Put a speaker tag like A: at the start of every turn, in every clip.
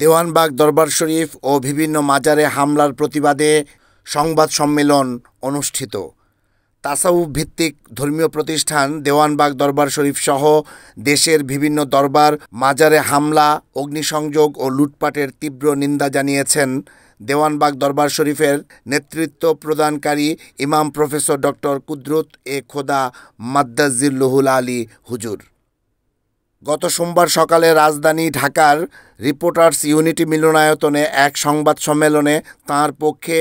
A: দেওয়ানবাগ দরবার শরীফ ও বিভিন্ন মাজারে হামলার প্রতিবাদে সংবাদ সম্মেলন অনুষ্ঠিত। তাসাউফ ভিত্তিক ধর্মীয় প্রতিষ্ঠান দেওয়ানবাগ দরবার শরীফ সহ দেশের বিভিন্ন দরবার মাজারে হামলা, অগ্নিসংযোগ ও লুটপাটের তীব্র নিন্দা জানিয়েছেন দেওয়ানবাগ দরবার শরীফের নেতৃত্ব প্রদানকারী ইমাম প্রফেসর ডক্টর কুদরত এ খোদা মাদ্দাজিল্লুহুল আলী হুজুর। গত সোমবার সকালে রাজধানী ঢাকার রিপোর্টার্স ইউনিটি মিলনায়তনে এক সংবাদ সম্মেলনে তাঁর পক্ষে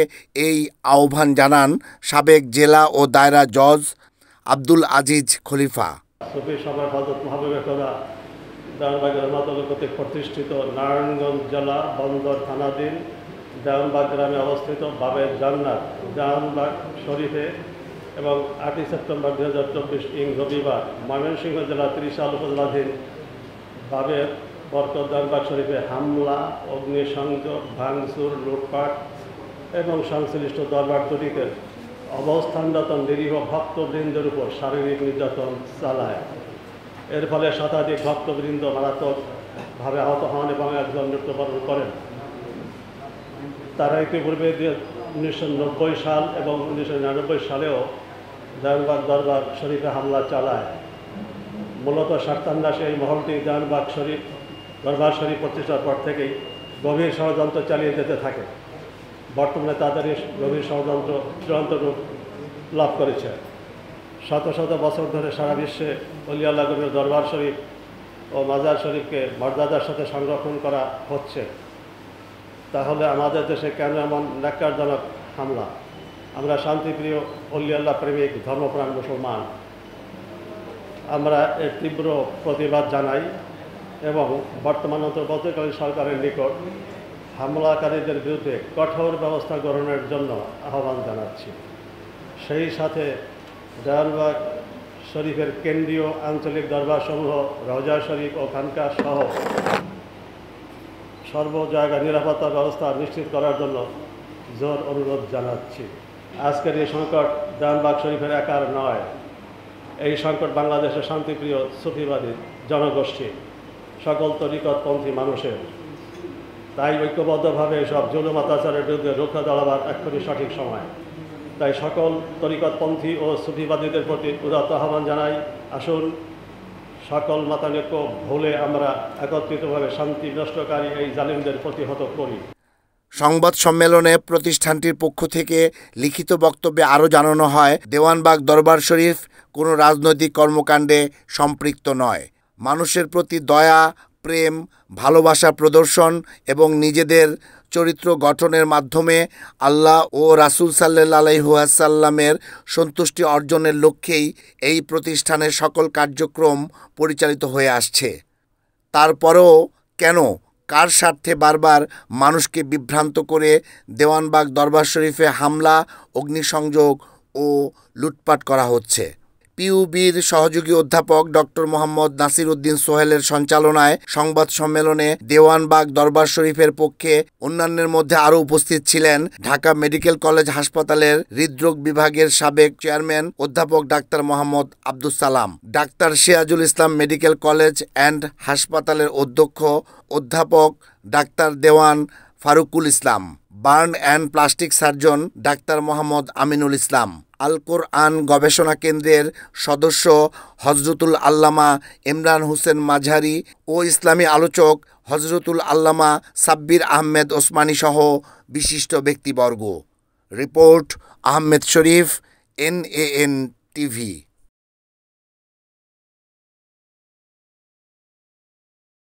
A: এই আহ্বান জানান সাবেক জেলা ও দায়রা জজ আব্দুল আজিজ খলিফা।
B: সুফি সভার হযরত মাহবুবে খোদা দেওয়ানবাগ রহমাতুল্লাহ কর্তৃক প্রতিষ্ঠিত নারায়ণগঞ্জ জেলা বন্দর থানাধীন দেওয়ানবাগ গ্রামে অবস্থিত বাবে জান্নাত দেওয়ানবাগ শরীফে এবং 8 সেপ্টেম্বর 2024 রবিবার ময়মনসিংহ জেলা ত্রিশাল উপজেলাধীন বাবে বরকত দেওয়ানবাগ শরীফে হামলা, অগ্নিসংযোগ, ভাঙচুর, লুটপাট এবং সংশ্লিষ্ট দরবার দুটিতে অবস্থানরত নিরীহ ভক্তবৃন্দের উপর শারীরিক নির্যাতন চালায়। এর ফলে শতাধিক ভক্তবৃন্দ মারাত্মকভাবে আহত হন এবং একজন মৃত্যুবরণ করেন। তারা ইতিপূর্বে 1990 সাল এবং 1999 সালেও দেওয়ানবাগ দরবার শরীফে হামলা চালায়। মূলত স্বার্থান্বেষে এই মহলটি দেওয়ানবাগ দরবার শরীফ প্রতিষ্ঠার পর থেকেই গভীর ষড়যন্ত্র চালিয়ে যেতে থাকে। বর্তমানে তাদের এই গভীর ষড়যন্ত্র চূড়ান্ত রূপ লাভ করেছে। শত শত বছর ধরে সারা বিশ্বে অলি আল্লাহর দরবার শরীফ ও মাজার শরীফকে মর্যাদার সাথে সংরক্ষণ করা হচ্ছে। তাহলে আমাদের দেশে কেন এমন ন্যাক্কারজনক হামলা? আমরা শান্তিপ্রিয় অলি আল্লাহ প্রেমিক ধর্মপ্রাণ মুসলমান, আমরা এর তীব্র প্রতিবাদ জানাই এবং বর্তমান অন্তর্বর্তীকালীন সরকারের নিকট হামলাকারীদের বিরুদ্ধে কঠোর ব্যবস্থা গ্রহণের জন্য আহ্বান জানাচ্ছি। সেই সাথে দেওয়ানবাগ শরীফের কেন্দ্রীয় আঞ্চলিক দরবারসমূহ, রওজা শরীফ ও খানকা সহ সর্ব জায়গায় নিরাপত্তা ব্যবস্থা নিশ্চিত করার জন্য জোর অনুরোধ জানাচ্ছি। আজকের এই সংকট দেওয়ানবাগ শরীফের একার নয়, এই সংকট বাংলাদেশের শান্তিপ্রিয় সুফিবাদী জনগোষ্ঠী সকল তরিকতপন্থী মানুষের। তাই ঐক্যবদ্ধভাবে সব জুলুম অত্যাচারের বিরুদ্ধে রুখে দাঁড়াবার এক্ষুনি সঠিক সময়। তাই সকল তরিকতপন্থী ও সুফিবাদীদের প্রতি উদাত্ত আহ্বান জানাই, আসুন সকল মতানৈক্য ভুলে আমরা একত্রিতভাবে শান্তি নষ্টকারী এই জালিমদের প্রতিহত করি।
A: সংবাদ সম্মেলনে প্রতিষ্ঠানটির পক্ষ থেকে লিখিত বক্তব্যে আরও জানানো হয়, দেওয়ানবাগ দরবার শরীফ কোনো রাজনৈতিক কর্মকাণ্ডে সম্পৃক্ত নয়। মানুষের প্রতি দয়া, প্রেম, ভালোবাসা প্রদর্শন এবং নিজেদের চরিত্র গঠনের মাধ্যমে আল্লাহ ও রাসূল সাল্লাল্লাহু আলাইহি ওয়াসাল্লামের সন্তুষ্টি অর্জনের লক্ষ্যেই এই প্রতিষ্ঠানের সকল কার্যক্রম পরিচালিত হয়ে আসছে। তারপরেও কেন, কার স্বার্থে বারবার মানুষকে বিভ্রান্ত করে দেওয়ানবাগ দরবার শরীফে হামলা, অগ্নিসংযোগ ও লুটপাট করা হচ্ছে? পিইউবির সহযোগী অধ্যাপক ডক্টর মোহাম্মদ নাসির উদ্দিন সোহেলের সঞ্চালনায় সংবাদ সম্মেলনে দেওয়ানবাগ দরবার শরীফের পক্ষে অন্যান্যের মধ্যে আরও উপস্থিত ছিলেন ঢাকা মেডিকেল কলেজ হাসপাতালের হৃদরোগ বিভাগের সাবেক চেয়ারম্যান অধ্যাপক doctor Mohammad Abdus Salam, doctor Sirajul Islam medical college and হাসপাতালের অধ্যক্ষ অধ্যাপক doctor Dewan Farukul Islam, burn and plastic surgeon doctor Mohammad Aminul Islam, Al Quran গবেষণা কেন্দ্রের সদস্য হজরতুল আল্লামা ইমরান হোসেন মাঝারি ও ইসলামী আলোচক হজরতুল আল্লামা সাব্বির আহমেদ ওসমানী সহ বিশিষ্ট ব্যক্তিবর্গ। রিপোর্ট আহমেদ শরীফ, NAN TV।